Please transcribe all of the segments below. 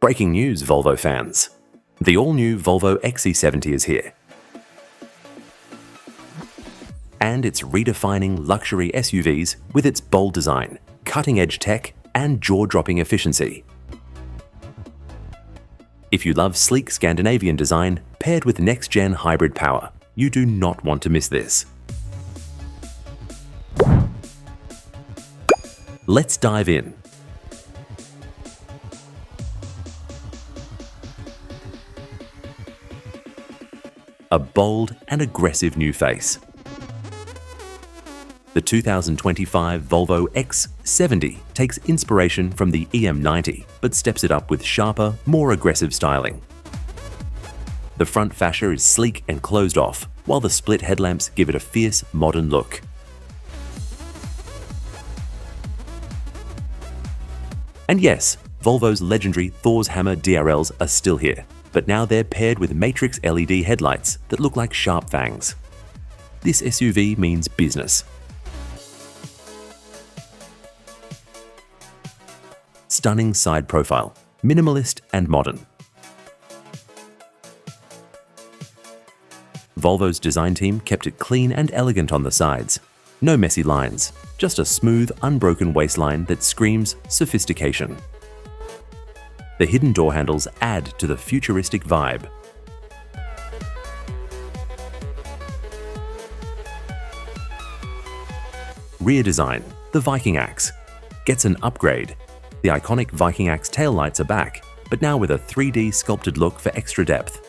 Breaking news, Volvo fans. The all-new Volvo XC70 is here. And it's redefining luxury SUVs with its bold design, cutting-edge tech, and jaw-dropping efficiency. If you love sleek Scandinavian design paired with next-gen hybrid power, you do not want to miss this. Let's dive in. A bold and aggressive new face. The 2025 Volvo XC70 takes inspiration from the EM90, but steps it up with sharper, more aggressive styling. The front fascia is sleek and closed off, while the split headlamps give it a fierce, modern look. And yes, Volvo's legendary Thor's Hammer DRLs are still here, but now they're paired with matrix LED headlights that look like sharp fangs. This SUV means business. Stunning side profile, minimalist and modern. Volvo's design team kept it clean and elegant on the sides. No messy lines, just a smooth, unbroken waistline that screams sophistication. The hidden door handles add to the futuristic vibe. Rear design, the Viking Axe, gets an upgrade. The iconic Viking Axe taillights are back, but now with a 3D sculpted look for extra depth.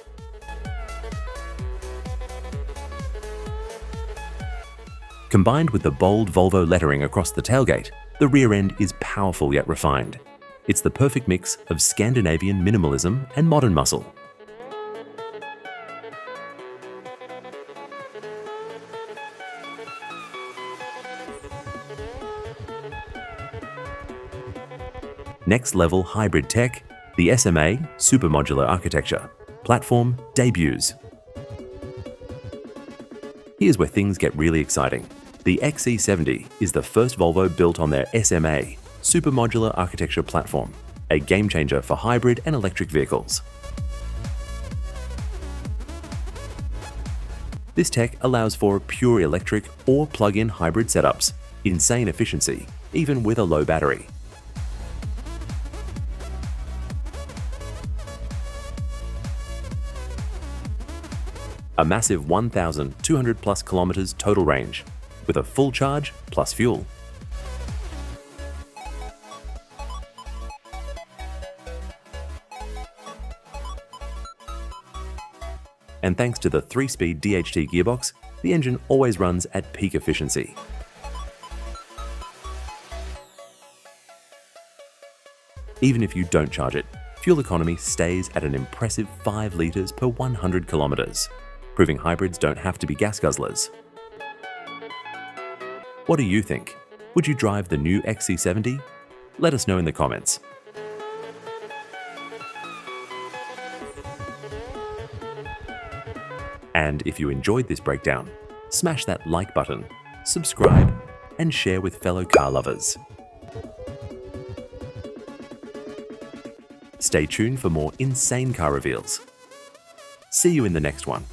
Combined with the bold Volvo lettering across the tailgate, the rear end is powerful yet refined. It's the perfect mix of Scandinavian minimalism and modern muscle. Next level hybrid tech, the SMA super modular architecture platform debuts. Here's where things get really exciting. The XC70 is the first Volvo built on their SMA super modular architecture platform, a game changer for hybrid and electric vehicles. This tech allows for pure electric or plug-in hybrid setups, insane efficiency, even with a low battery. A massive 1,200 plus kilometers total range, with a full charge plus fuel. And thanks to the 3-speed DHT gearbox, the engine always runs at peak efficiency. Even if you don't charge it, fuel economy stays at an impressive 5 litres per 100 kilometres, proving hybrids don't have to be gas guzzlers. What do you think? Would you drive the new XC70? Let us know in the comments. And if you enjoyed this breakdown, smash that like button, subscribe, and share with fellow car lovers. Stay tuned for more insane car reveals. See you in the next one.